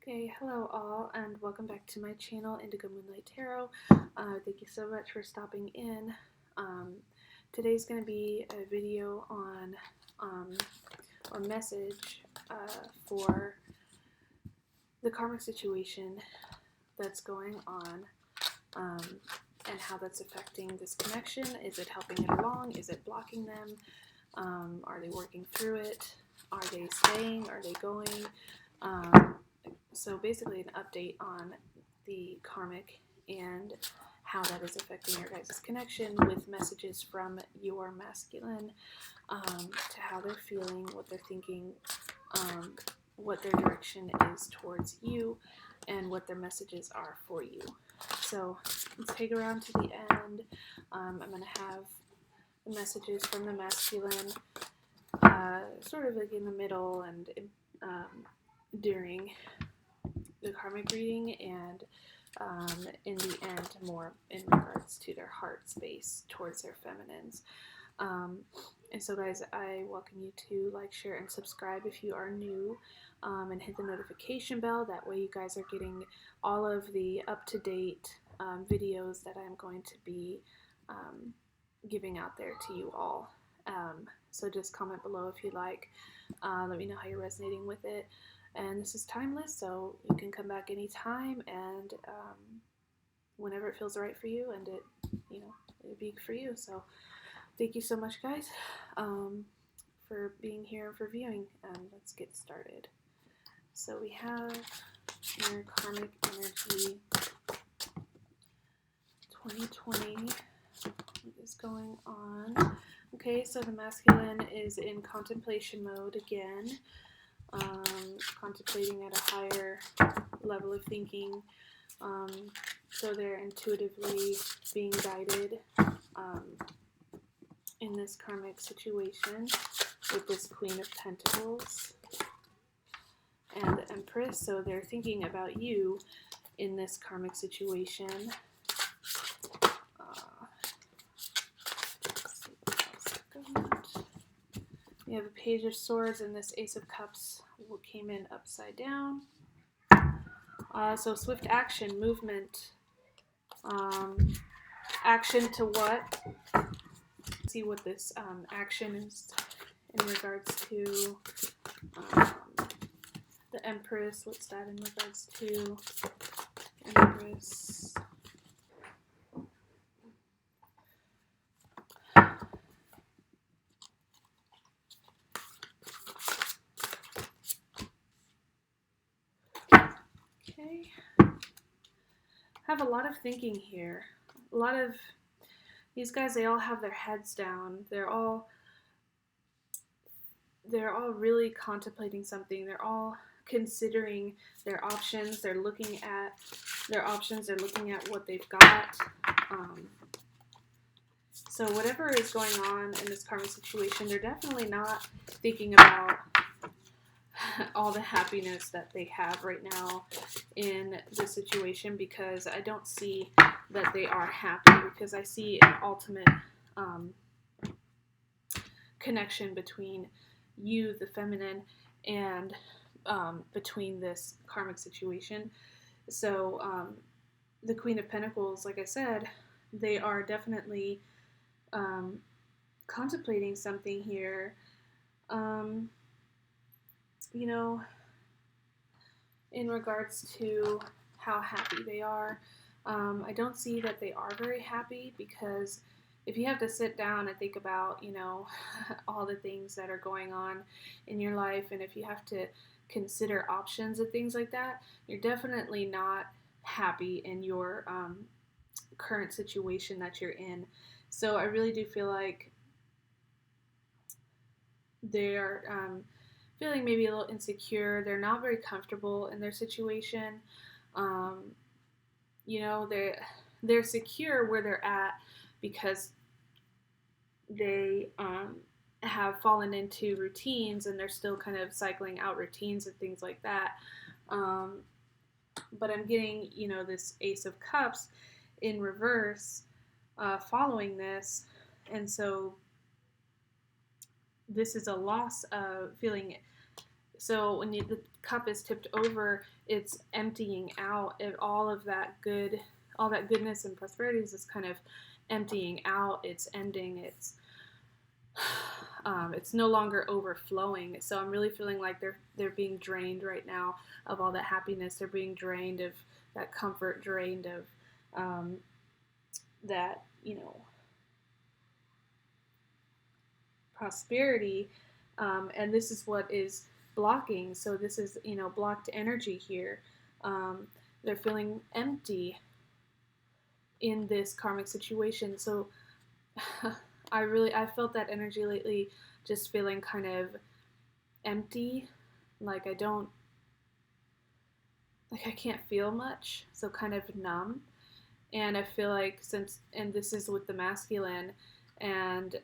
Okay, hello all, and welcome back to my channel, Indigo Moonlight Tarot. Thank you so much for stopping in. Today's going to be a video on, or message for the karmic situation that's going on, and how that's affecting this connection. Is it helping it along? Is it blocking them? Are they working through it? Are they staying? Are they going? So basically an update on the karmic and how that is affecting your guys' connection, with messages from your masculine to how they're feeling, what they're thinking, what their direction is towards you, and what their messages are for you. So let's take around to the end. I'm going to have the messages from the masculine sort of like in the middle and during the karmic reading, and in the end more in regards to their heart space towards their feminines. And so guys, I welcome you to like, share, and subscribe if you are new, and hit the notification bell. That way you guys are getting all of the up-to-date videos that I'm going to be giving out there to you all. So just comment below if you like. Let me know how you're resonating with it. And this is timeless, so you can come back anytime and whenever it feels right for you, and it'd be for you. So thank you so much, guys, for being here and for viewing. And let's get started. So we have your karmic energy 2020. What is going on? Okay, so the masculine is in contemplation mode again. Contemplating at a higher level of thinking, so they're intuitively being guided in this karmic situation with this Queen of Pentacles and the Empress. So they're thinking about you in this karmic situation. We have a Page of Swords, and this Ace of Cups came in upside down. So swift action, movement, action to what? Let's see what this action is in regards to the Empress. What's that in regards to Empress? Okay, have a lot of thinking here. A lot of these guys, they all have their heads down. They're all really contemplating something. They're all considering their options. They're looking at their options. They're looking at what they've got. So whatever is going on in this karmic situation, they're definitely not thinking about all the happiness that they have right now in this situation, because I don't see that they are happy, because I see an ultimate connection between you, the feminine, and between this karmic situation. So the Queen of Pentacles, like I said, they are definitely contemplating something here. In regards to how happy they are. I don't see that they are very happy, because if you have to sit down and think about, all the things that are going on in your life, and if you have to consider options and things like that, you're definitely not happy in your current situation that you're in. So I really do feel like they're feeling maybe a little insecure. They're not very comfortable in their situation. They're secure where they're at because they have fallen into routines, and they're still kind of cycling out routines and things like that. But I'm getting, this Ace of Cups in reverse following this. And so this is a loss of feeling So when the cup is tipped over, it's emptying out, and all that goodness and prosperity is just kind of emptying out. It's ending. It's no longer overflowing. So I'm really feeling like they're being drained right now of all that happiness. They're being drained of that comfort, drained of that, prosperity. And this is what is blocking. So this is, blocked energy here. They're feeling empty in this karmic situation. So I felt that energy lately, just feeling kind of empty, like I can't feel much, so kind of numb. And I feel like and this is with the masculine, and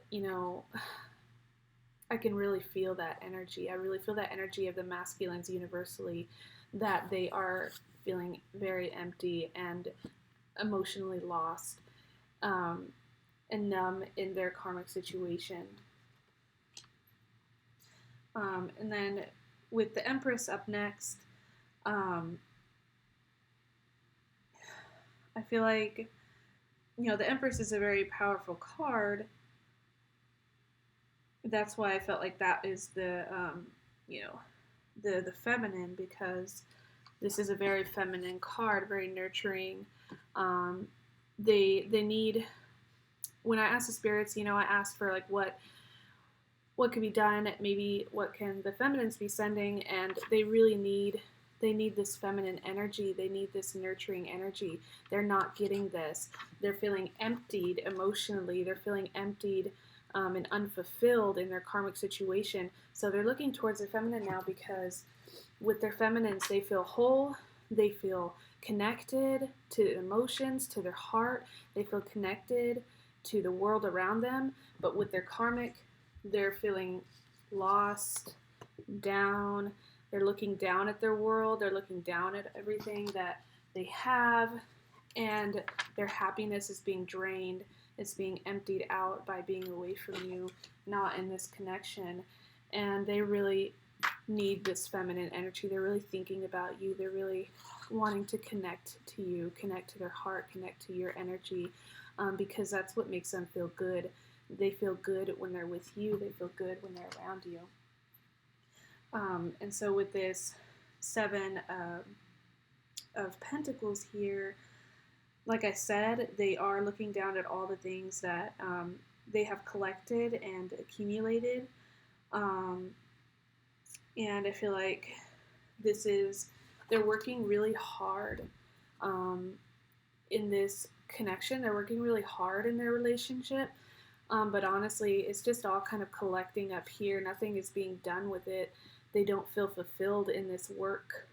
I can really feel that energy. I really feel that energy of the masculines universally, that they are feeling very empty and emotionally lost, and numb in their karmic situation. And then with the Empress up next, I feel like, the Empress is a very powerful card. That's why I felt like that is the feminine, because this is a very feminine card, very nurturing. They need, when I asked the spirits, I asked for like what could be done, maybe what can the feminines be sending, and they need this feminine energy. They need this nurturing energy. They're not getting this. They're feeling emptied emotionally. They're feeling emptied and unfulfilled in their karmic situation. So they're looking towards their feminine now, because with their feminines, they feel whole. They feel connected to emotions, to their heart. They feel connected to the world around them. But with their karmic, they're feeling lost, down. They're looking down at their world. They're looking down at everything that they have, and their happiness is being drained. It's being emptied out by being away from you, not in this connection. And they really need this feminine energy. They're really thinking about you. They're really wanting to connect to you, connect to their heart, connect to your energy, because that's what makes them feel good. They feel good when they're with you. They feel good when they're around you. And so with this Seven of Pentacles here, like I said, they are looking down at all the things that they have collected and accumulated. And I feel like they're working really hard in this connection. They're working really hard in their relationship. But honestly, it's just all kind of collecting up here. Nothing is being done with it. They don't feel fulfilled in this work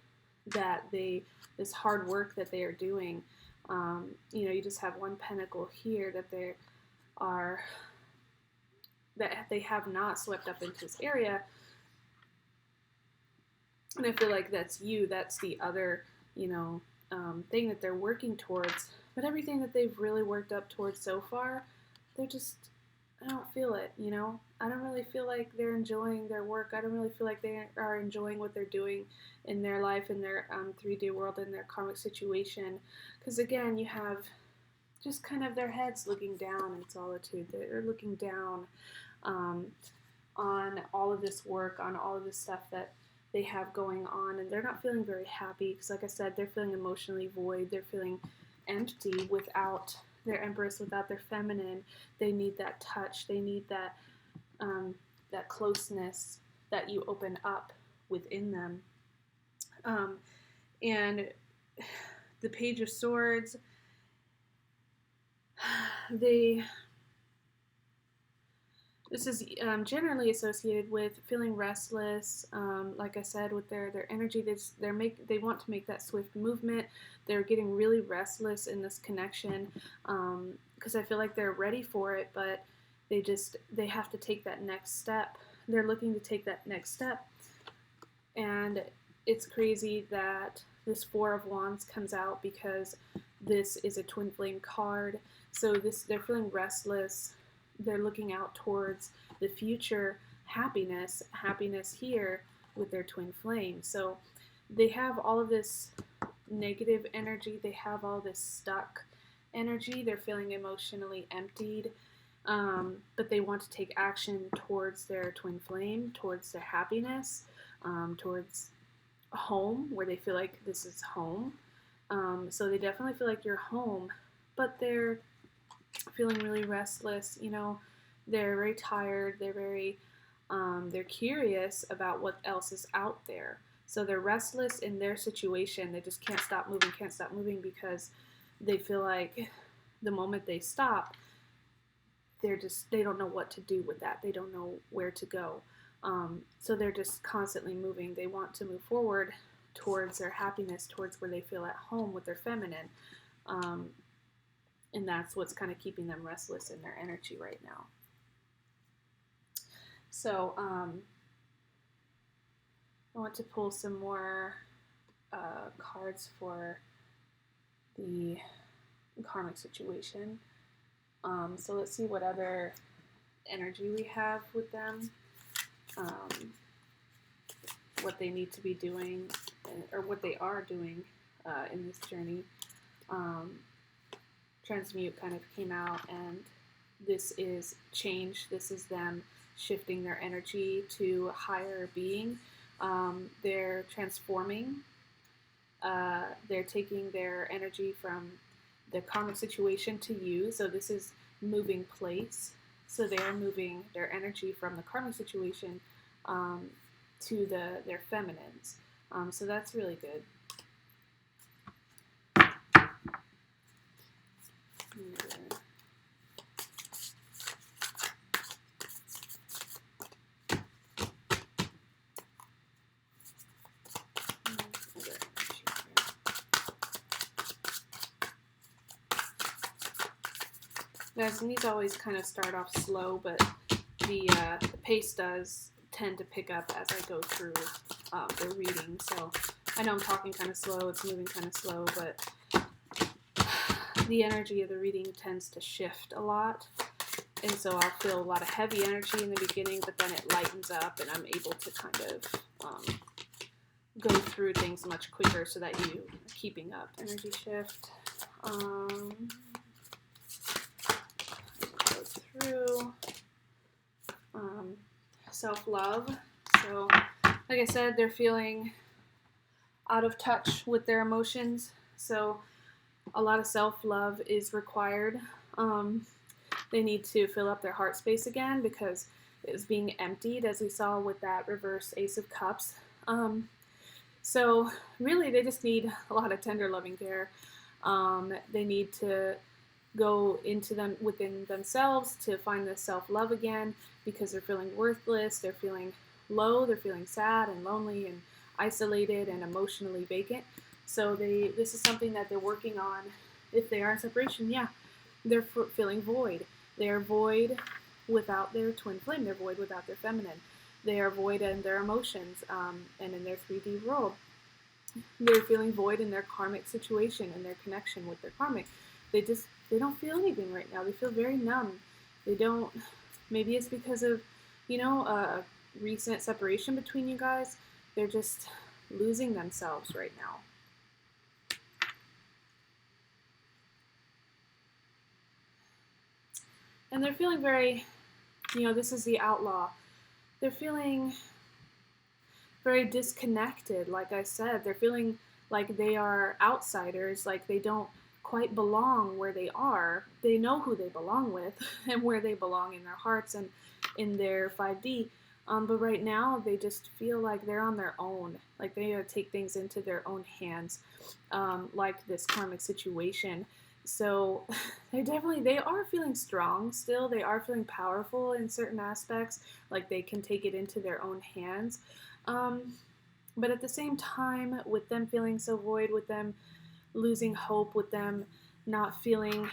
this hard work that they are doing. You just have one pentacle here that they have not swept up into this area. And I feel like that's you. That's the other, thing that they're working towards. But everything that they've really worked up towards so far, I don't feel it, I don't really feel like they're enjoying their work. I don't really feel like they are enjoying what they're doing in their life, in their 3D world, in their karmic situation. Because again, you have just kind of their heads looking down in solitude. They're looking down on all of this work, on all of this stuff that they have going on, and they're not feeling very happy, because like I said, they're feeling emotionally void. They're feeling empty without their Empress, without their feminine. They need that touch. They need that closeness that you open up within them. And the Page of Swords, this is generally associated with feeling restless. Like I said, with their energy, they want to make that swift movement. They're getting really restless in this connection, because I feel like they're ready for it, but they have to take that next step. They're looking to take that next step, and it's crazy that this Four of Wands comes out, because this is a twin flame card. So they're feeling restless. They're looking out towards the future happiness here with their twin flame. So they have all of this negative energy, they have all this stuck energy, they're feeling emotionally emptied, but they want to take action towards their twin flame, towards their happiness, towards home, where they feel like this is home. So they definitely feel like you're home, but they're feeling really restless. You know, they're very tired. They're curious about what else is out there. So they're restless in their situation. They just can't stop moving because they feel like the moment they stop, they don't know what to do with that. They don't know where to go. So they're just constantly moving. They want to move forward towards their happiness, towards where they feel at home with their feminine. And that's what's kind of keeping them restless in their energy right now. So I want to pull some more cards for the karmic situation. So let's see what other energy we have with them, what they need to be doing, or what they are doing in this journey. Transmute kind of came out, and this is change. This is them shifting their energy to higher being. They're transforming. They're taking their energy from the karmic situation to you. So this is moving place. So they're moving their energy from the karmic situation to their feminines. So that's really good. Guys, and these always kind of start off slow, but the pace does tend to pick up as I go through the reading. So I know I'm talking kind of slow, it's moving kind of slow, but the energy of the reading tends to shift a lot. And so I'll feel a lot of heavy energy in the beginning, but then it lightens up and I'm able to kind of go through things much quicker so that you are keeping up. Energy shift. Through self-love. So like I said, they're feeling out of touch with their emotions, so a lot of self-love is required. They need to fill up their heart space again because it's being emptied, as we saw with that reverse Ace of Cups. So really they just need a lot of tender loving care. They need to go into them within themselves to find this self-love again, because they're feeling worthless, they're feeling low, they're feeling sad and lonely and isolated and emotionally vacant. So this is something that they're working on. If they are in separation, yeah, they're feeling void. They are void without their twin flame. They're void without their feminine. They are void in their emotions and in their 3D world. They're feeling void in their karmic situation and their connection with their karmic. They don't feel anything right now. They feel very numb. They don't, maybe it's because of, you know, a recent separation between you guys. They're just losing themselves right now. And they're feeling very, you know, this is the outlaw. They're feeling very disconnected, like I said. They're feeling like they are outsiders, like they don't quite belong where they are. They know who they belong with and where they belong in their hearts and in their 5D. But right now they just feel like they're on their own. Like they gotta take things into their own hands, like this karmic situation. So they are feeling strong still. They are feeling powerful in certain aspects. Like they can take it into their own hands. But at the same time, with them feeling so void, with them losing hope, with them not feeling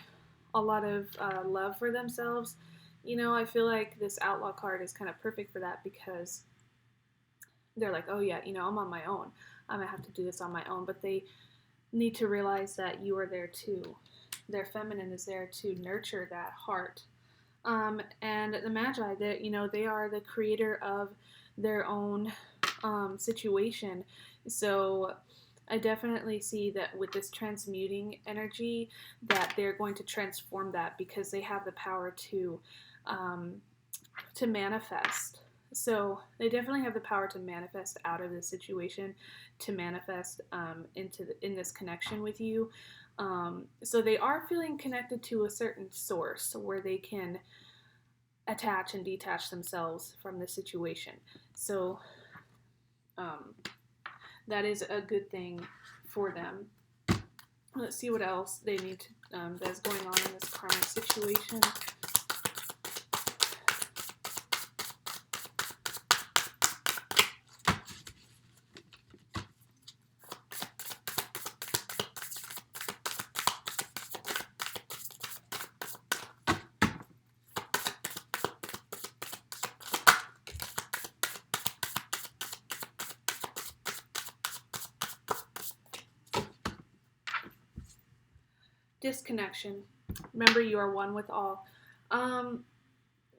a lot of love for themselves, you know, I feel like this outlaw card is kind of perfect for that, because they're like, oh yeah, you know, I'm on my own. I'm gonna have to do this on my own. But they need to realize that you are there too. Their feminine is there to nurture that heart. And the Magi, that, you know, they are the creator of their own situation. So I definitely see that with this transmuting energy that they're going to transform that because they have the power to manifest. So they definitely have the power to manifest out of this situation, to manifest in this connection with you. So they are feeling connected to a certain source where they can attach and detach themselves from the situation. So that is a good thing for them. Let's see what else they need to, that's going on in this karmic situation. Disconnection. Remember, you are one with all.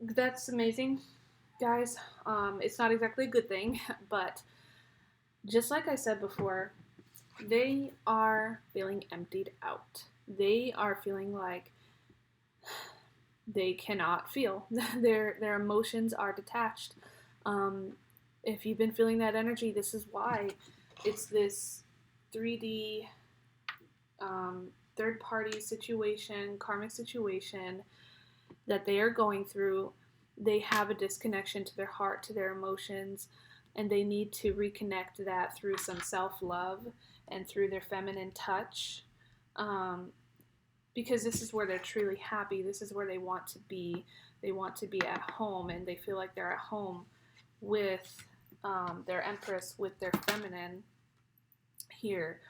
That's amazing, guys. It's not exactly a good thing, but just like I said before, they are feeling emptied out. They are feeling like they cannot feel. Their emotions are detached. If you've been feeling that energy, this is why. It's this 3D third party situation, karmic situation that they are going through. They have a disconnection to their heart, to their emotions, and they need to reconnect that through some self-love and through their feminine touch, because this is where they're truly happy. This is where they want to be. They want to be at home, and they feel like they're at home with their Empress, with their feminine here.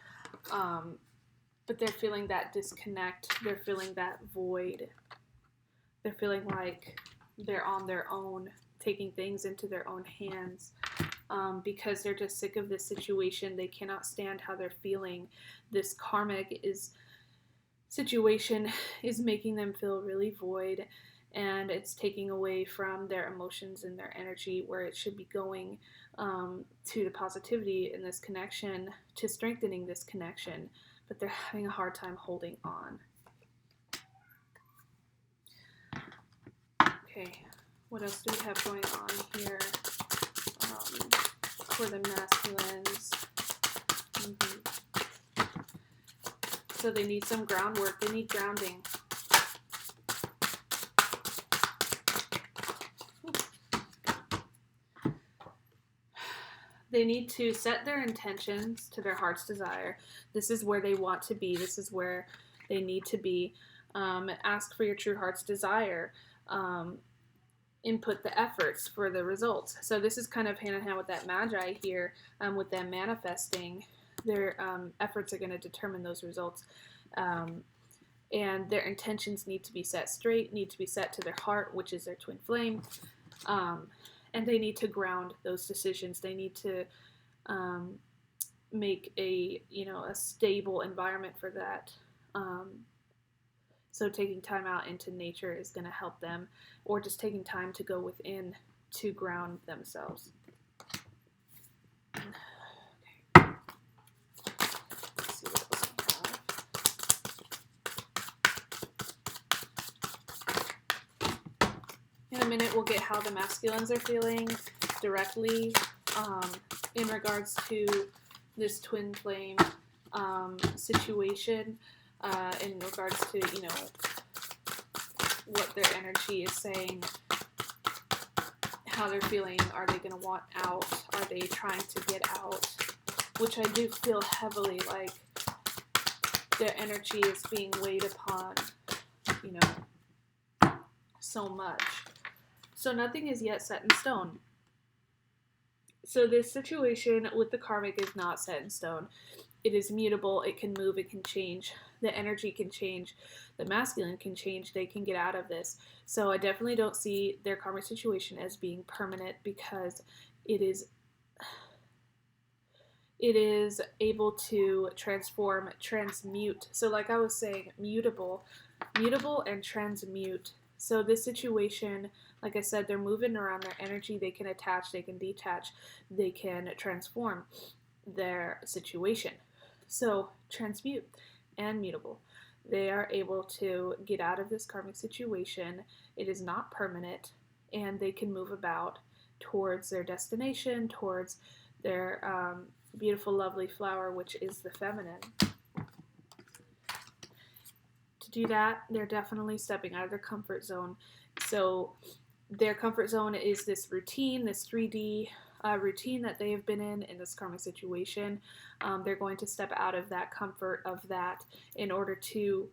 But they're feeling that disconnect. They're feeling that void. They're feeling like they're on their own, taking things into their own hands, because they're just sick of this situation. They cannot stand how they're feeling. This karmic situation is making them feel really void, and it's taking away from their emotions and their energy where it should be going, to the positivity in this connection, to strengthening this connection. But they're having a hard time holding on. Okay, what else do we have going on here for the masculines? So they need some groundwork. They need grounding. They need to set their intentions to their heart's desire. This is where they want to be. This is where they need to be. Ask for your true heart's desire. Input the efforts for the results. So this is kind of hand in hand with that magi here, with them manifesting. Their efforts are going to determine those results. And their intentions need to be set straight, need to be set to their heart, which is their twin flame. And they need to ground those decisions. They need to make a stable environment for that. So taking time out into nature is going to help them, or just taking time to go within to ground themselves. Okay. Let's see what else we have. In a minute, we'll get how the masculines are feeling directly in regards to this twin flame situation, in regards to, what their energy is saying, how they're feeling. Are they going to want out? Are they trying to get out? Which I do feel heavily like their energy is being weighed upon, so much. So nothing is yet set in stone. So this situation with the karmic is not set in stone. It is mutable. It can move. It can change. The energy can change. The masculine can change. They can get out of this. So I definitely don't see their karmic situation as being permanent, because it is able to transform, transmute. So like I was saying, mutable and transmute. So this situation like I said, they're moving around their energy. They can attach, they can detach, they can transform their situation. So transmute and mutable. They are able to get out of this karmic situation. It is not permanent, and they can move about towards their destination, towards their beautiful, lovely flower, which is the feminine. To do that, they're definitely stepping out of their comfort zone. So their comfort zone is this routine, this 3D routine that they have been in this karmic situation. They're going to step out of that comfort of that in order to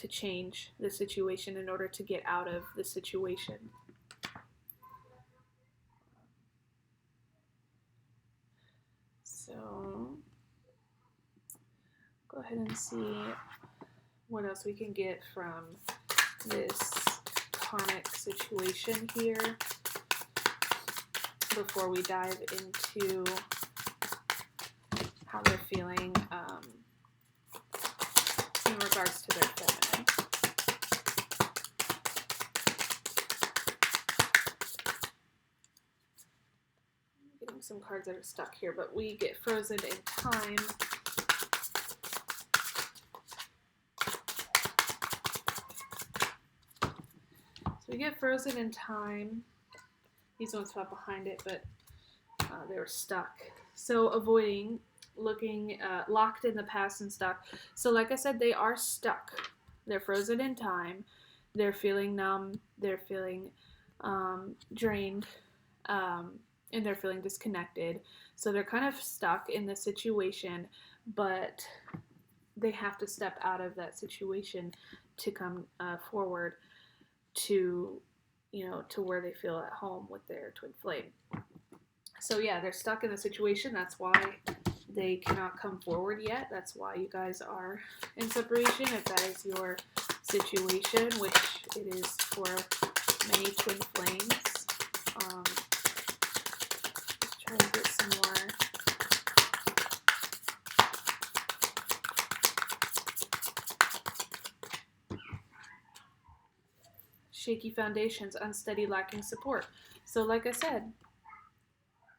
change the situation, in order to get out of the situation. So go ahead and see what else we can get from this karmic situation here before we dive into how they're feeling in regards to their feminine. I'm getting some cards that are stuck here, but we get frozen in time. We get frozen in time. These ones fell behind it, but they were stuck. So avoiding, looking, locked in the past and stuck. So like I said, they are stuck. They're frozen in time. They're feeling numb. They're feeling drained. And they're feeling disconnected. So they're kind of stuck in the situation, but they have to step out of that situation to come forward to, to where they feel at home with their twin flame. So yeah, they're stuck in the situation. That's why they cannot come forward yet. That's why you guys are in separation, if that is your situation, which it is for many twin flames. Let's try to get some more. Shaky foundations, unsteady, lacking support. So like I said,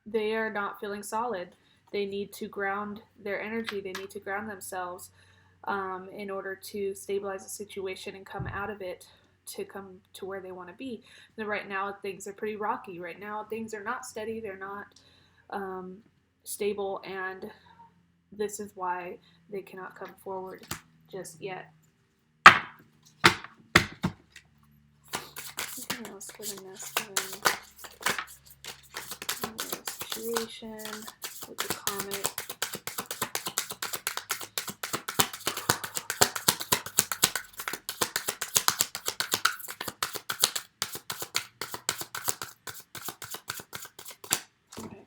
they are not feeling solid. They need to ground their energy. They need to ground themselves in order to stabilize the situation and come out of it to come to where they want to be. And right now, things are pretty rocky. Right now, things are not steady. They're not stable, and this is why they cannot come forward just yet. Anything else given this, situation with the karmic. Okay.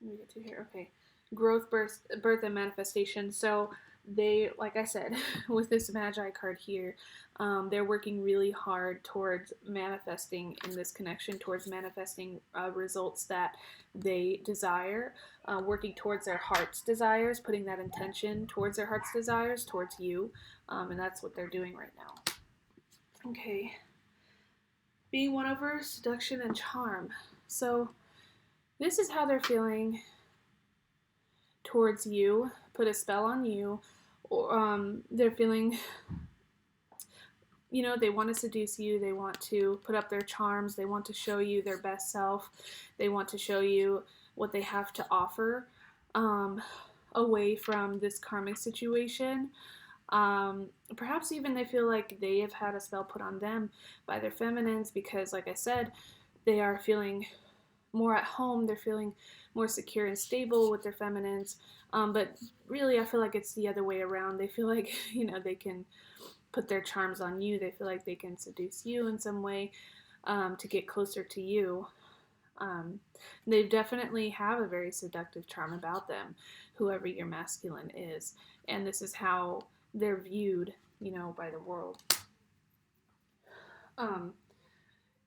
Let me get to here. Okay. Growth, birth, and manifestation. So they, like I said, with this Magi card here, they're working really hard towards manifesting in this connection, towards manifesting results that they desire, working towards their heart's desires, putting that intention towards their heart's desires, towards you, and that's what they're doing right now. Okay. Being won over, seduction, and charm. So this is how they're feeling towards you, put a spell on you, or they're feeling, they want to seduce you, they want to put up their charms, they want to show you their best self, they want to show you what they have to offer away from this karmic situation. Perhaps even they feel like they have had a spell put on them by their feminines because, like I said, they are feeling more at home, they're feeling more secure and stable with their feminines, but really I feel like it's the other way around. They feel like, they can put their charms on you, they feel like they can seduce you in some way to get closer to you. They definitely have a very seductive charm about them, whoever your masculine is, and this is how they're viewed, by the world.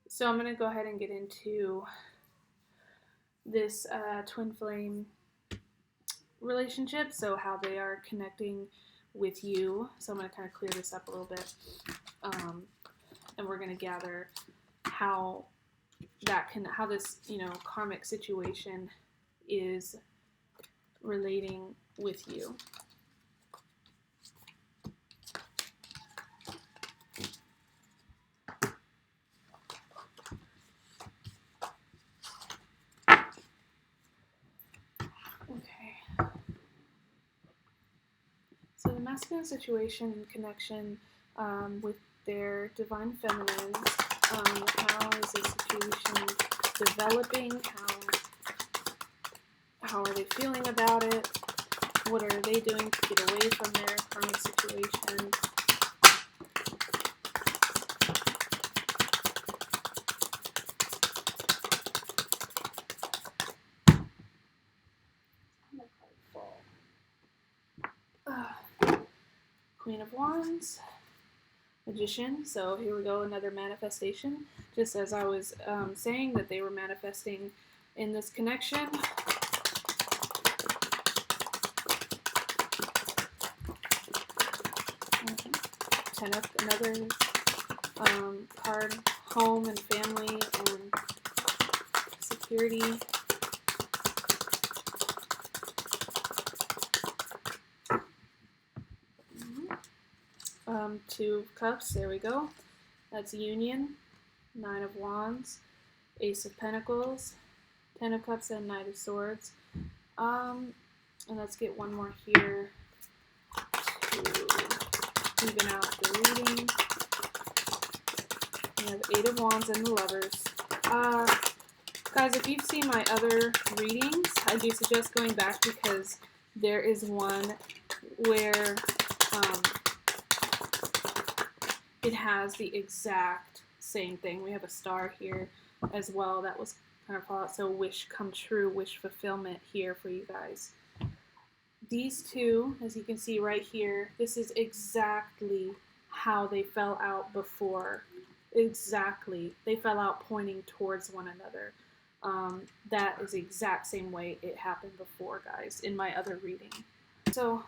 So I'm going to go ahead and get into this twin flame relationship, so how they are connecting with you. So I'm going to kind of clear this up a little bit, and we're going to gather how this, karmic situation is relating with you. Okay. So the masculine situation and connection with their divine feminine, how is this situation developing? How are they feeling about it? What are they doing to get away from their karmic situation? Queen of Wands, Magician. So here we go, another manifestation. Just as I was saying that they were manifesting in this connection. Another card, home and family and security. Two of Cups, there we go. That's union. Nine of Wands, Ace of Pentacles, Ten of Cups, and Knight of Swords. And let's get one more here to even out the reading. We have Eight of Wands and the Lovers. Guys, if you've seen my other readings, I do suggest going back because there is one where it has the exact same thing. We have a star here as well. That was kind of thought. So wish come true, wish fulfillment here for you guys. These two, as you can see right here, this is exactly how they fell out before. Exactly. They fell out pointing towards one another. That is the exact same way it happened before, guys, in my other reading. So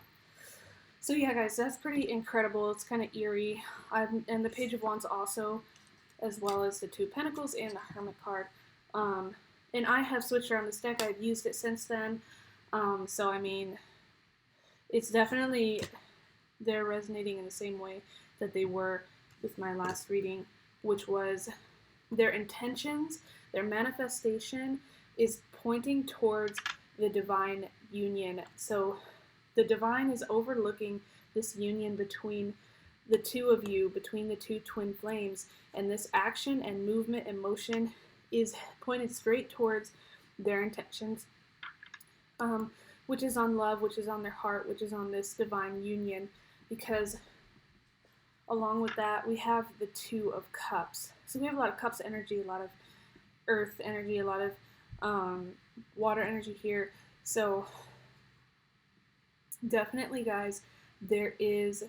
yeah, guys, that's pretty incredible. It's kind of eerie. And the Page of Wands also, as well as the Two of Pentacles and the Hermit card. And I have switched around this deck. I've used it since then. So, I mean, it's definitely, they're resonating in the same way that they were with my last reading, which was their intentions, their manifestation is pointing towards the divine union. So the divine is overlooking this union between the two of you, between the two twin flames, and this action and movement and motion is pointed straight towards their intentions, which is on love, which is on their heart, which is on this divine union, because along with that, we have the Two of Cups. So we have a lot of Cups energy, a lot of earth energy, a lot of water energy here. So definitely, guys, there is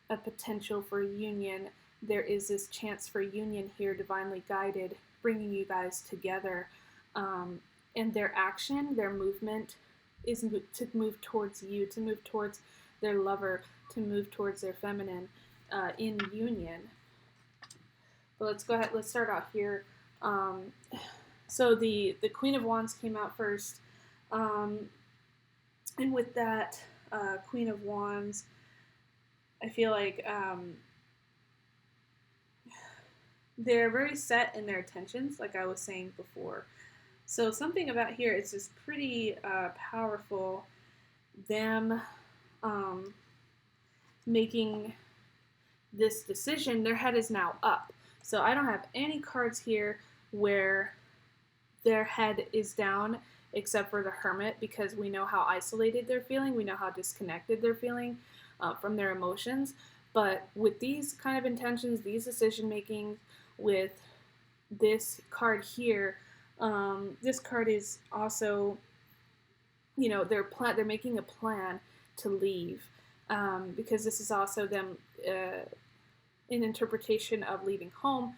a potential for union. There is this chance for union here, divinely guided, bringing you guys together. And their action, their movement is to move towards you, to move towards their lover, to move towards their feminine in union. But let's go ahead, let's start out here. So the Queen of Wands came out first. And with that Queen of Wands, I feel like they're very set in their intentions, like I was saying before. So something about here, it's just pretty powerful, them making this decision. Their head is now up. So I don't have any cards here where their head is down except for the Hermit, because we know how isolated they're feeling. We know how disconnected they're feeling from their emotions. But with these kind of intentions, these decision making, with this card here, this card is also, you know, they're making a plan to leave, because this is also them in interpretation of leaving home.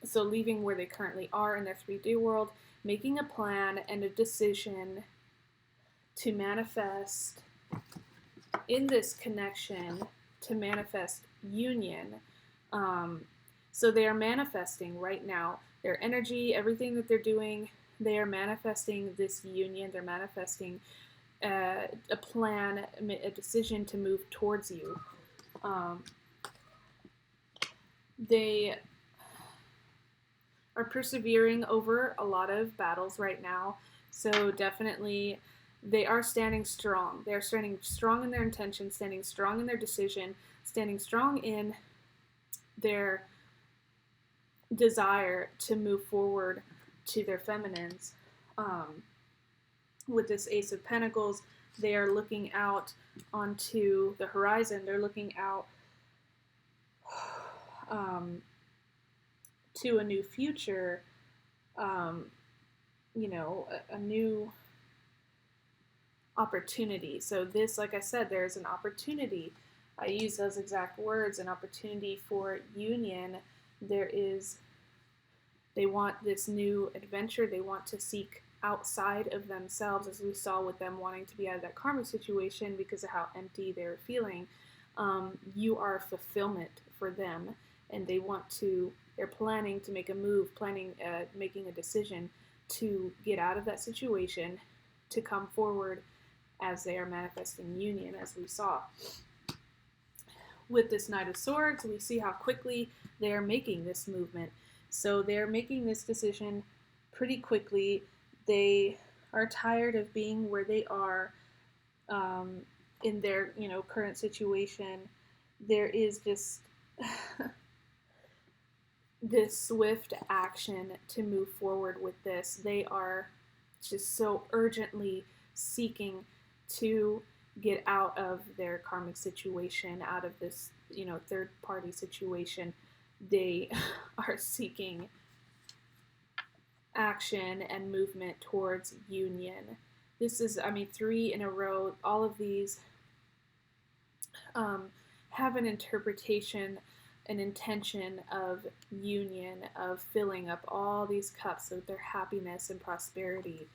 So leaving where they currently are in their 3D world, making a plan and a decision to manifest in this connection, to manifest union. So they are manifesting right now. Their energy, everything that they're doing, they are manifesting this union. They're manifesting a plan, a decision to move towards you. They are persevering over a lot of battles right now. So definitely they are standing strong. They are standing strong in their intention, standing strong in their decision, standing strong in their desire to move forward to their feminines. With this Ace of Pentacles, they are looking out onto the horizon. They're looking out to a new future, you know, a new opportunity. So this, like I said, there's an opportunity. I use those exact words, an opportunity for union. There is, they want this new adventure. They want to seek outside of themselves, as we saw with them wanting to be out of that karmic situation because of how empty they're feeling. You are fulfillment for them, and they want to, they're planning to make a move, making a decision to get out of that situation, to come forward as they are manifesting union, as we saw. With this Knight of Swords, we see how quickly they are making this movement. So they're making this decision pretty quickly. They are tired of being where they are in their, you know, current situation. There is just this swift action to move forward with this. They are just so urgently seeking to get out of their karmic situation, out of this, you know, third party situation. They are seeking action and movement towards union. This is, I mean, 3 in a row. All of these have an interpretation, an intention of union, of filling up all these cups of their happiness and prosperity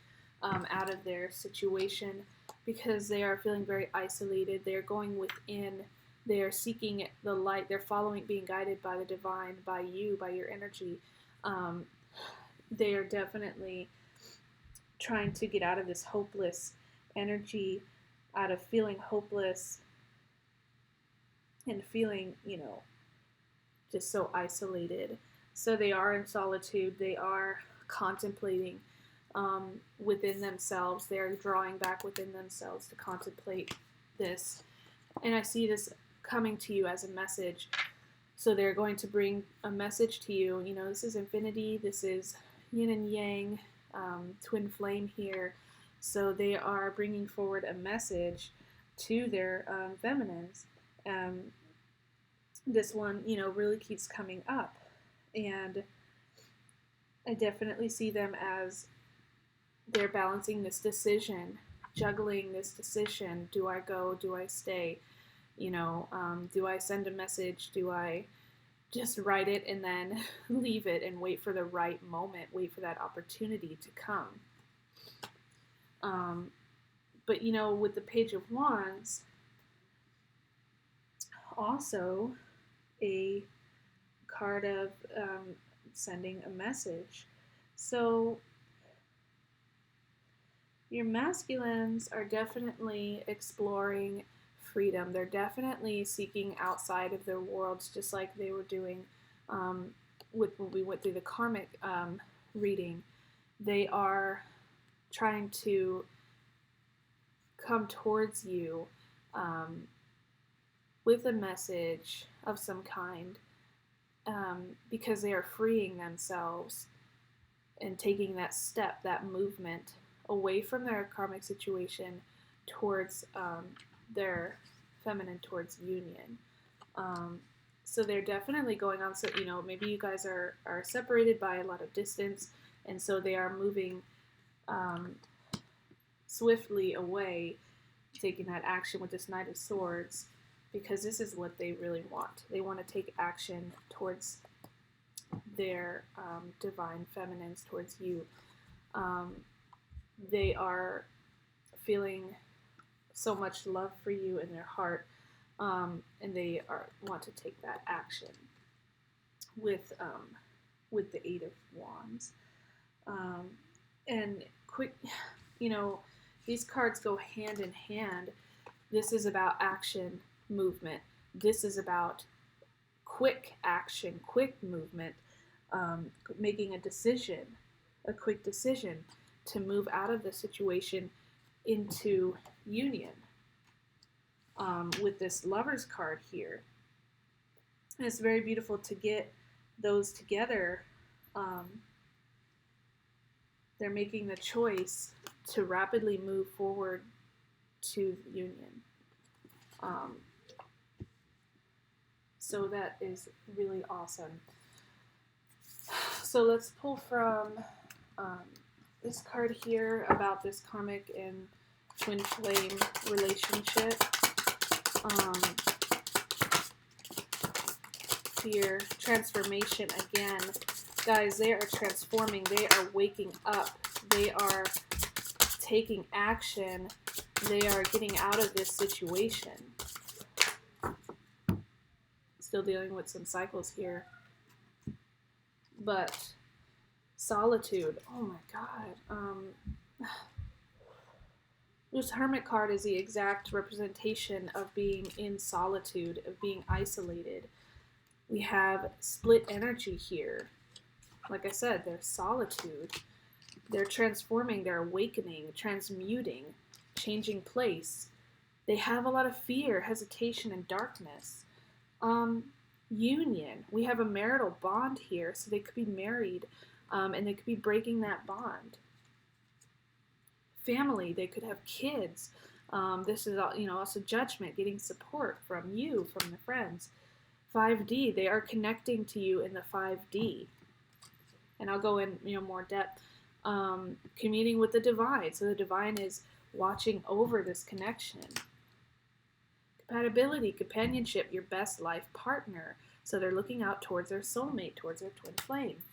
out of their situation, because they are feeling very isolated. They're going within. They are seeking the light. They're following, being guided by the divine, by you, by your energy. They are definitely trying to get out of this hopeless energy, out of feeling hopeless and feeling, you know, just so isolated. So they are in solitude. They are contemplating within themselves. They are drawing back within themselves to contemplate this. And I see this coming to you as a message. So they're going to bring a message to you. You know, this is infinity. This is yin and yang, twin flame here. So they are bringing forward a message to their feminines. This one, you know, really keeps coming up. And I definitely see them as they're balancing this decision, juggling this decision. Do I go? Do I stay? You know, do I send a message? Do I just write it and then leave it and wait for the right moment, wait for that opportunity to come? But, you know, with the Page of Wands, also a card of sending a message. So your masculines are definitely exploring freedom. They're definitely seeking outside of their worlds, just like they were doing with when we went through the karmic reading. They are trying to come towards you with a message of some kind, because they are freeing themselves and taking that step, that movement away from their karmic situation towards their feminine, towards union. So they're definitely going on. So, you know, maybe you guys are separated by a lot of distance, and so they are moving swiftly away, taking that action with this Knight of Swords, because this is what they really want. They want to take action towards their divine feminines, towards you. They are feeling so much love for you in their heart, and they want to take that action with the Eight of Wands. And quick, these cards go hand in hand. This is about action, movement. This is about quick action, quick movement, making a decision, a quick decision to move out of the situation into union. With this Lovers card here. And it's very beautiful to get those together. They're making the choice to rapidly move forward to union. So that is really awesome. So let's pull from this card here about this karmic and twin flame relationship. Here, transformation again. Guys, they are transforming. They are waking up. They are taking action. They are getting out of this situation. Still dealing with some cycles here. But solitude. Oh my God. This Hermit card is the exact representation of being in solitude, of being isolated. We have split energy here. Like I said, there's solitude. They're transforming, they're awakening, transmuting, changing place. They have a lot of fear, hesitation, and darkness. Union. We have a marital bond here, so they could be married, and they could be breaking that bond. Family, they could have kids. This is also judgment, getting support from you, from the friends. 5D, they are connecting to you in the 5D. And I'll go in more depth. Communing with the divine. So the divine is watching over this connection. Compatibility, companionship, your best life partner. So they're looking out towards their soulmate, towards their twin flame.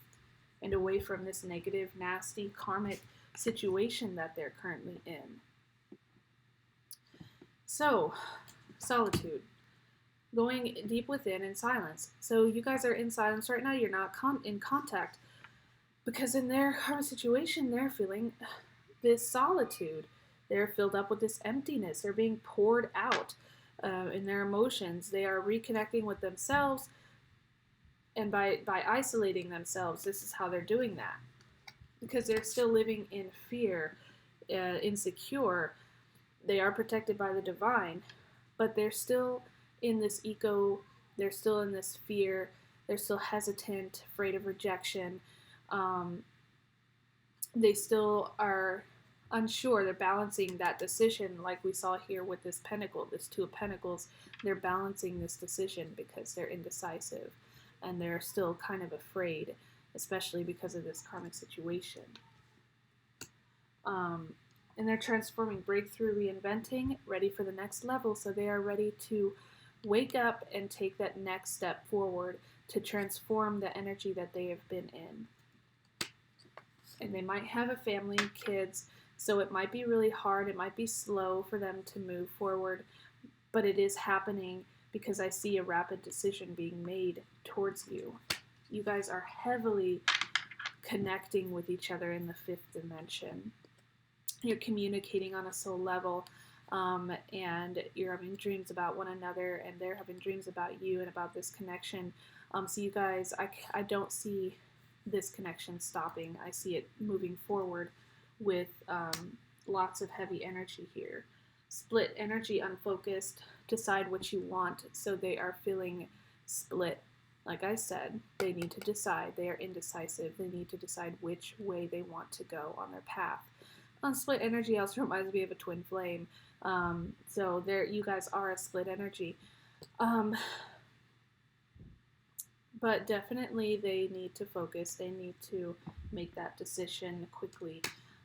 And away from this negative, nasty, karmic situation that they're currently in. So, solitude. Going deep within in silence. So you guys are in silence right now. You're not in contact. Because in their current situation, they're feeling this solitude. They're filled up with this emptiness. They're being poured out in their emotions. They are reconnecting with themselves. And by isolating themselves, this is how they're doing that. Because they're still living in fear, insecure. They are protected by the divine. But they're still in this they're still in this fear. They're still hesitant, afraid of rejection. They still are unsure. They're balancing that decision like we saw here with this pentacle, this Two of Pentacles. They're balancing this decision because they're indecisive and they're still kind of afraid, especially because of this karmic situation. And they're transforming, breakthrough, reinventing, ready for the next level. So they are ready to wake up and take that next step forward to transform the energy that they have been in. And they might have a family, kids, so it might be really hard. It might be slow for them to move forward, but it is happening because I see a rapid decision being made towards you. You guys are heavily connecting with each other in the fifth dimension. You're communicating on a soul level, and you're having dreams about one another, and they're having dreams about you and about this connection. So you guys, I don't see this connection stopping. I see it moving forward with lots of heavy energy here. Split energy, unfocused, decide what you want. So they are feeling split. Like I said, they need to decide. They are indecisive. They need to decide which way they want to go on their path. Split energy also reminds me of a twin flame. So there, you guys are a split energy. But definitely they need to focus. They need to make that decision quickly.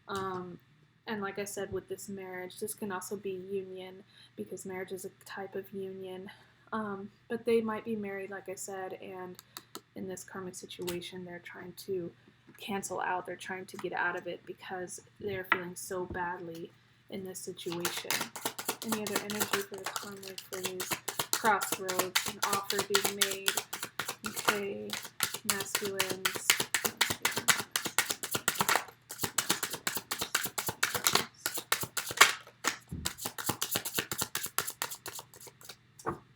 And like I said, with this marriage, this can also be union because marriage is a type of union. But they might be married, like I said, and in this karmic situation, they're trying to cancel out. They're trying to get out of it because they're feeling so badly in this situation. Any other energy for the karmic for these crossroads, an offer being made. Okay, masculines.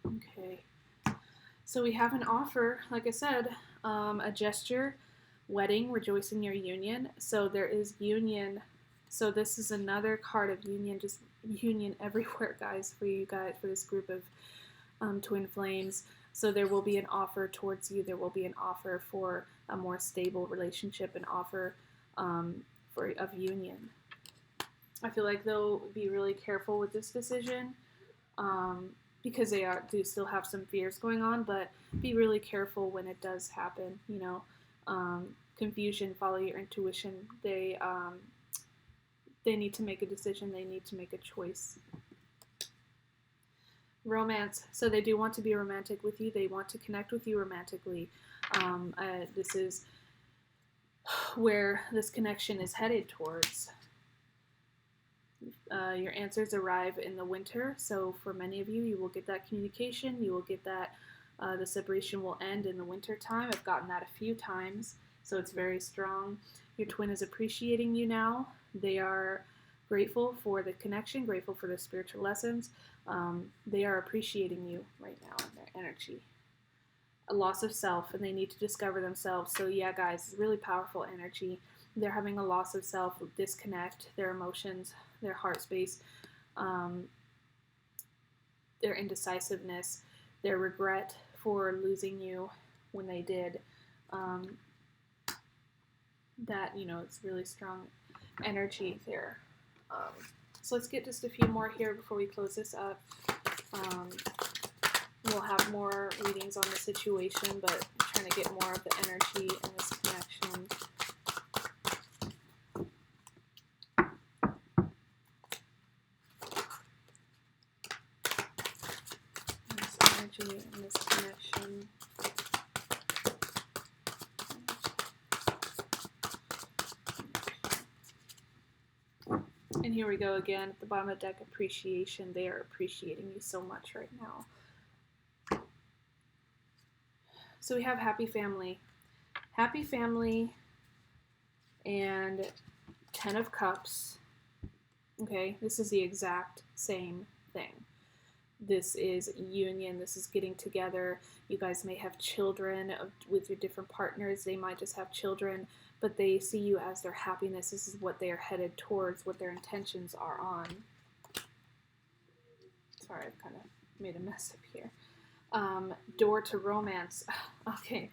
Okay, so we have an offer, like I said, a gesture, wedding, rejoicing your union. So there is union. So this is another card of union, just union everywhere, guys, for you guys, for this group of twin flames. So there will be an offer towards you. There will be an offer for a more stable relationship, an offer of union. I feel like they'll be really careful with this decision because they do still have some fears going on, but be really careful when it does happen. You know, confusion, follow your intuition. They need to make a decision. They need to make a choice. Romance. So they do want to be romantic with you. They want to connect with you romantically. This is where this connection is headed towards. Your answers arrive in the winter. So for many of you, you will get that communication. You will get that the separation will end in the winter time. I've gotten that a few times. So it's very strong. Your twin is appreciating you now. They are grateful for the connection, grateful for the spiritual lessons. They are appreciating you right now in their energy. A loss of self, and they need to discover themselves. So yeah, guys, it's really powerful energy. They're having a loss of self, disconnect, their emotions, their heart space, their indecisiveness, their regret for losing you when they did. That, you know, it's really strong energy there. So let's get just a few more here before we close this up. We'll have more readings on the situation, but I'm trying to get more of the energy in this connection. This energy in this connection. And here we go again at the bottom of the deck, appreciation. They are appreciating you so much right now. So we have happy family. Happy family and 10 of Cups. Okay, this is the exact same thing. This is union. This is getting together. You guys may have children with your different partners. They might just have children, but they see you as their happiness. This is what they are headed towards, what their intentions are on. Sorry, I've kind of made a mess up here. Door to romance. Okay.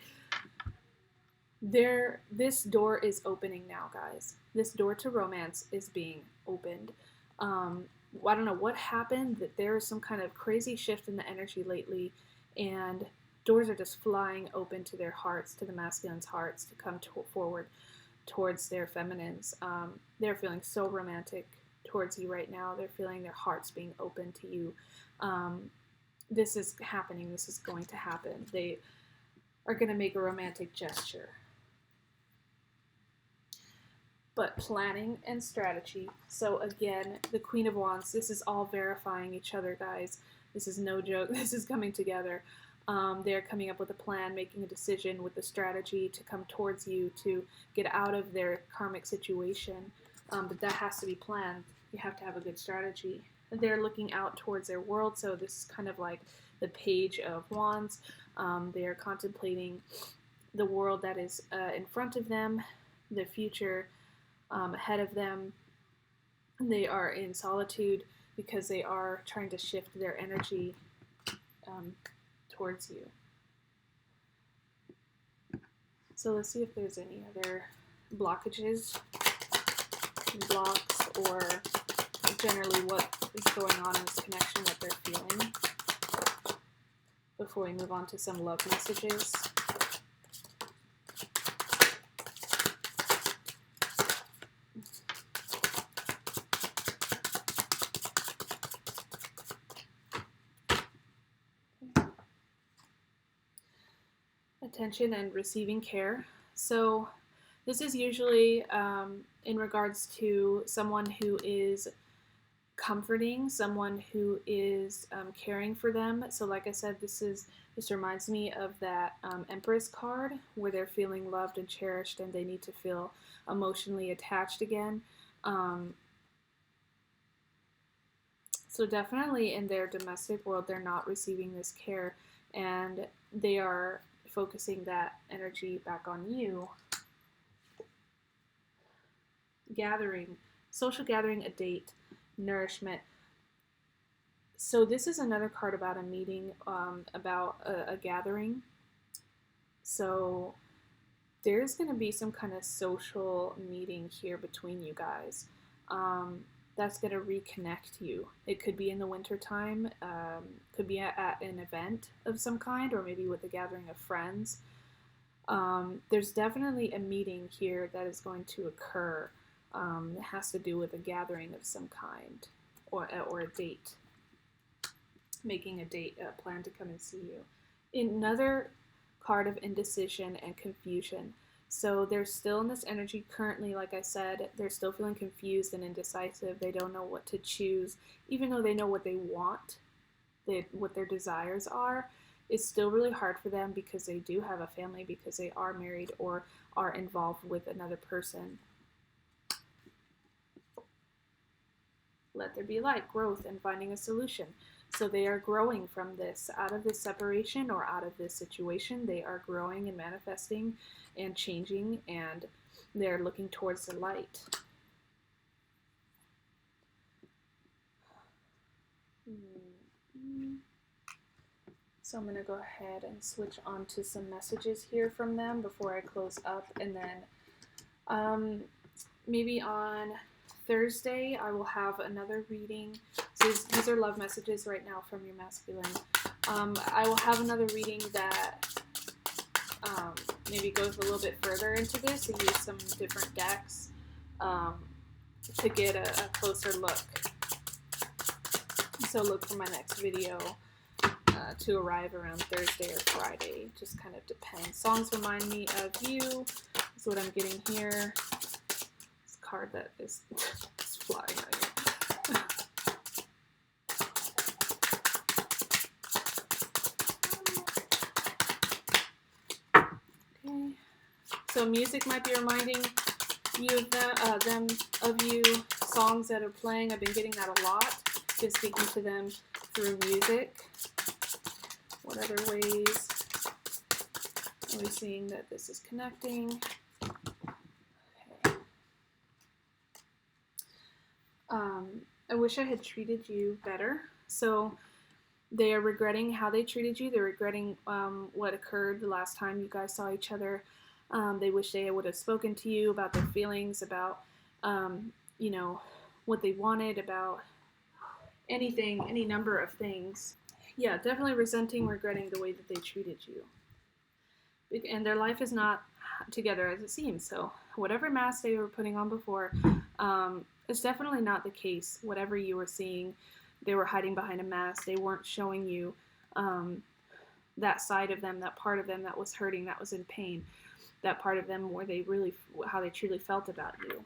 This door is opening now, guys. This door to romance is being opened. I don't know what happened, that there is some kind of crazy shift in the energy lately, and doors are just flying open to their hearts, to the masculine's hearts, to come forward towards their feminines. They're feeling so romantic towards you right now. They're feeling their hearts being open to you. This is happening. This is going to happen. They are going to make a romantic gesture. But planning and strategy. So again, the Queen of Wands, this is all verifying each other, guys. This is no joke. This is coming together. They're coming up with a plan, making a decision with a strategy to come towards you to get out of their karmic situation. But that has to be planned. You have to have a good strategy. They're looking out towards their world, so this is kind of like the Page of Wands. They are contemplating the world that is in front of them, the future ahead of them. They are in solitude because they are trying to shift their energy towards you. So let's see if there's any other blockages, blocks, or generally what is going on in this connection, what they're feeling, before we move on to some love messages. Attention and receiving care. So this is usually in regards to someone who is comforting, someone who is caring for them. So like I said, this reminds me of that Empress card, where they're feeling loved and cherished and they need to feel emotionally attached again. So definitely in their domestic world, they're not receiving this care, and they are focusing that energy back on you. Gathering, social gathering, a date, nourishment. So this is another card about a meeting, about a gathering. So there's going to be some kind of social meeting here between you guys. That's going to reconnect you. It could be in the winter time, could be at an event of some kind, or maybe with a gathering of friends. There's definitely a meeting here that is going to occur. It has to do with a gathering of some kind, or a date. Making a date, a plan to come and see you. Another card of indecision and confusion. So they're still in this energy currently, like I said, they're still feeling confused and indecisive. They don't know what to choose, even though they know what they want, what their desires are. It's still really hard for them because they do have a family, because they are married or are involved with another person. Let there be light, growth, and finding a solution. So they are growing from this, out of this separation or out of this situation. They are growing and manifesting and changing, and they're looking towards the light. So I'm going to go ahead and switch on to some messages here from them before I close up, and then maybe on Thursday I will have another reading. So these are love messages right now from your masculine. I will have another reading that maybe goes a little bit further into this and use some different decks to get a closer look. So look for my next video to arrive around Thursday or Friday. Just kind of depends. Songs remind me of you. That's what I'm getting here. This card that is flying out here. Okay. So music might be reminding you of them of you. Songs that are playing. I've been getting that a lot. Just speaking to them through music. What other ways are we seeing that this is connecting? Okay. I wish I had treated you better. So they are regretting how they treated you. They're regretting what occurred the last time you guys saw each other. They wish they would have spoken to you about their feelings, about you know, what they wanted, about anything, any number of things. Yeah, definitely resenting, regretting the way that they treated you. And their life is not together as it seems. So whatever mask they were putting on before, it's definitely not the case. Whatever you were seeing, they were hiding behind a mask. They weren't showing you that side of them, that part of them that was hurting, that was in pain, that part of them where they really, how they truly felt about you.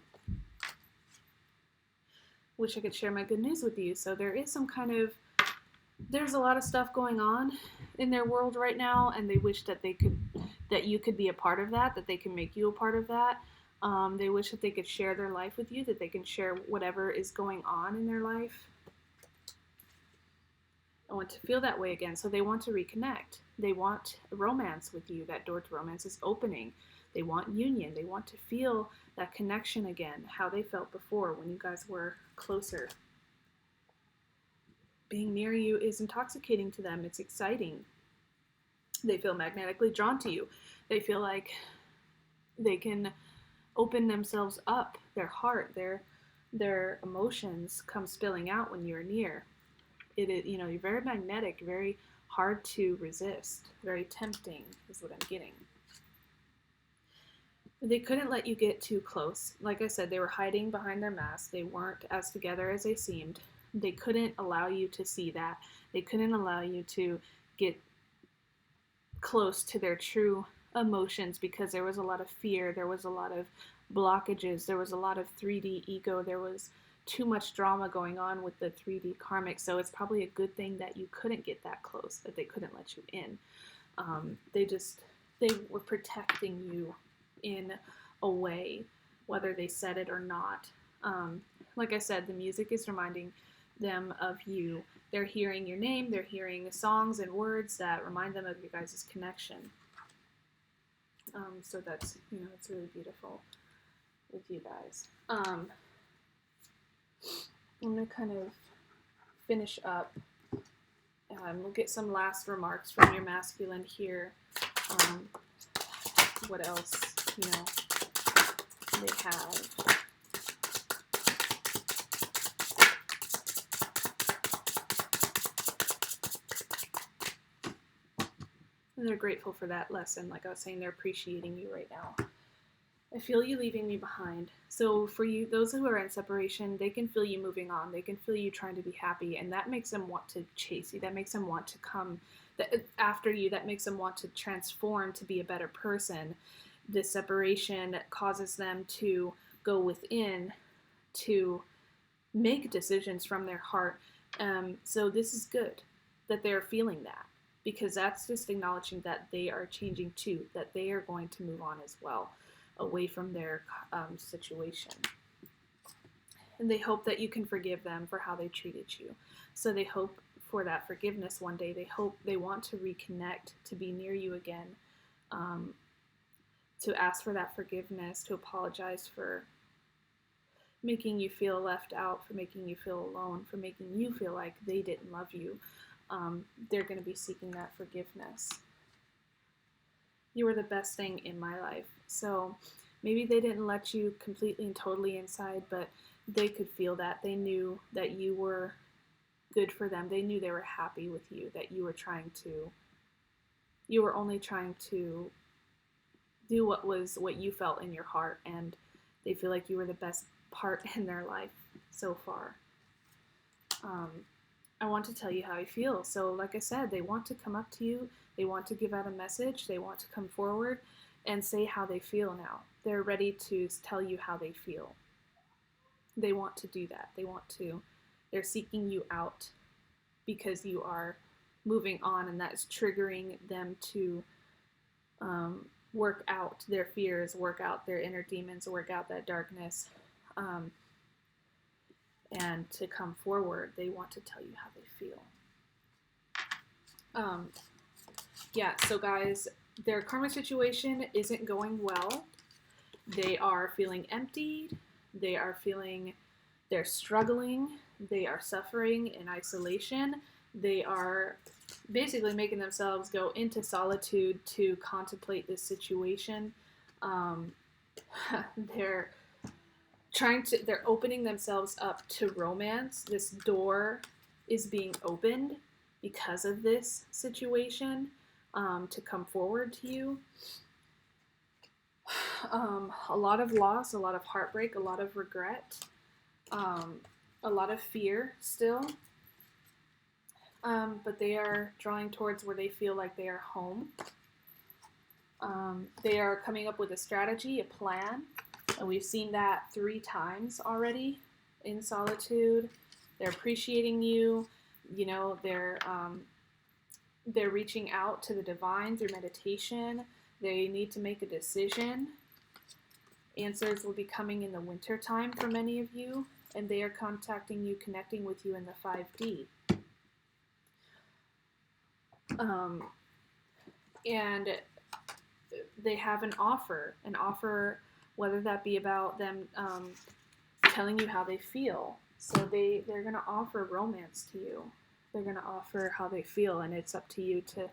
Wish I could share my good news with you. So there is some kind of, there's a lot of stuff going on in their world right now, and they wish that that you could be a part of that they can make you a part of that. They wish that they could share their life with you, that they can share whatever is going on in their life. I want to feel that way again. So they want to reconnect. They want romance with you. That door to romance is opening. They want union. They want to feel that connection again, how they felt before when you guys were closer. Being near you is intoxicating to them. It's exciting. They feel magnetically drawn to you. They feel like they can open themselves up. Their heart, their emotions come spilling out when you're near. You're very magnetic, very hard to resist, very tempting is what I'm getting. They couldn't let you get too close. Like I said, they were hiding behind their mask. They weren't as together as they seemed. They couldn't allow you to see that. They couldn't allow you to get close to their true emotions because there was a lot of fear. There was a lot of blockages. There was a lot of 3D ego. There was too much drama going on with the 3D karmic, so it's probably a good thing that you couldn't get that close, that they couldn't let you in. They were protecting you in a way, whether they said it or not. Like I said, the music is reminding them of you. They're hearing your name, they're hearing songs and words that remind them of your guys' connection. So that's, it's really beautiful with you guys. I'm going to kind of finish up. We'll get some last remarks from your masculine here. What else, they have. And they're grateful for that lesson. Like I was saying, they're appreciating you right now. I feel you leaving me behind. So for you, those who are in separation, they can feel you moving on. They can feel you trying to be happy, and that makes them want to chase you. That makes them want to come after you. That makes them want to transform to be a better person. This separation causes them to go within to make decisions from their heart. So this is good that they're feeling that, because that's just acknowledging that they are changing too, that they are going to move on as well, away from their situation. And they hope that you can forgive them for how they treated you. So they hope for that forgiveness one day. They want to reconnect, to be near you again, to ask for that forgiveness, to apologize for making you feel left out, for making you feel alone, for making you feel like they didn't love you. They're going to be seeking that forgiveness. You were the best thing in my life. So maybe they didn't let you completely and totally inside, but they could feel that. They knew that you were good for them. They knew they were happy with you, that you were only trying to do what you felt in your heart, and they feel like you were the best part in their life so far. I want to tell you how I feel. So like I said, they want to come up to you. They want to give out a message. They want to come forward and say how they feel now. They're ready to tell you how they feel. They want to do that. They're seeking you out because you are moving on, and that's triggering them to work out their fears, work out their inner demons, work out that darkness, and to come forward. They want to tell you how they feel. Yeah, so guys, their karmic situation isn't going well. They are feeling emptied. They're struggling. They are suffering in isolation. They are basically making themselves go into solitude to contemplate this situation. They're opening themselves up to romance. This door is being opened because of this situation, to come forward to you. A lot of loss, a lot of heartbreak, a lot of regret, a lot of fear still. But they are drawing towards where they feel like they are home. They are coming up with a strategy, a plan, and we've seen that 3 times already in solitude. They're appreciating you. They're reaching out to the divine through meditation. They need to make a decision. Answers will be coming in the winter time for many of you, and they are contacting you, connecting with you in the 5D. And they have an offer, whether that be about them telling you how they feel. So they're going to offer romance to you. They're going to offer how they feel, and it's up to you to,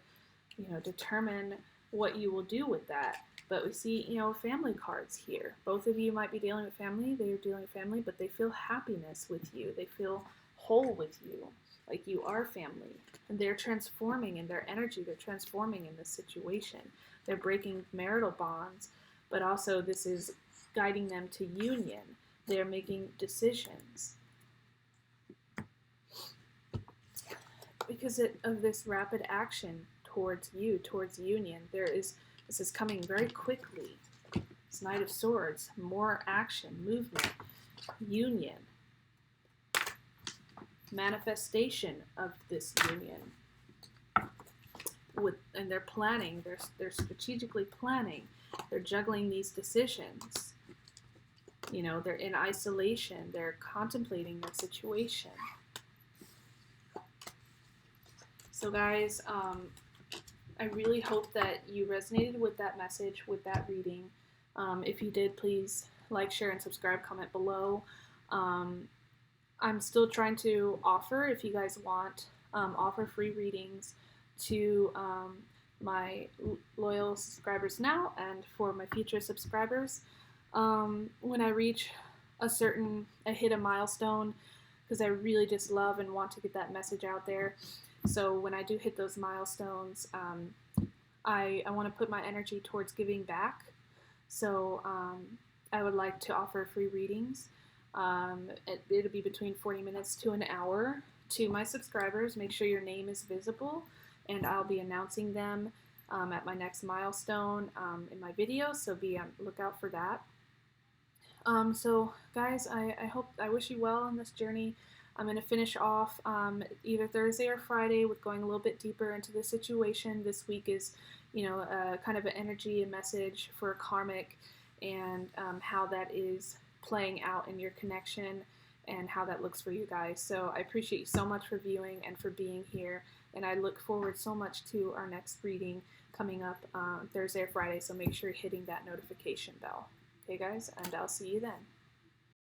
determine what you will do with that. But we see, family cards here. Both of you might be dealing with family. They're dealing with family, but they feel happiness with you. They feel whole with you, like you are family. And they're transforming in their energy. They're transforming in this situation. They're breaking marital bonds, but also this is guiding them to union. They're making decisions. Because of this rapid action towards you, towards union, this is coming very quickly. This Knight of Swords, more action, movement, union. manifestation of this union. And they're planning, they're strategically planning, they're juggling these decisions. You know, they're in isolation, they're contemplating their situation. So guys, I really hope that you resonated with that message, with that reading. If you did, please like, share, and subscribe, comment below. I'm still trying to offer, if you guys want, offer free readings to my loyal subscribers now and for my future subscribers. When I reach hit a milestone, because I really just love and want to get that message out there. So when I do hit those milestones, I want to put my energy towards giving back. So I would like to offer free readings. It'll be between 40 minutes to an hour to my subscribers. Make sure your name is visible, and I'll be announcing them at my next milestone in my video, so be on lookout for that. So guys, I wish you well on this journey. I'm going to finish off either Thursday or Friday with going a little bit deeper into the situation. This week is, you know, kind of an energy and message for karmic, and how that is playing out in your connection and how that looks for you guys. So I appreciate you so much for viewing and for being here, and I look forward so much to our next reading coming up Thursday or Friday, so make sure you're hitting that notification bell. Okay guys, and I'll see you then.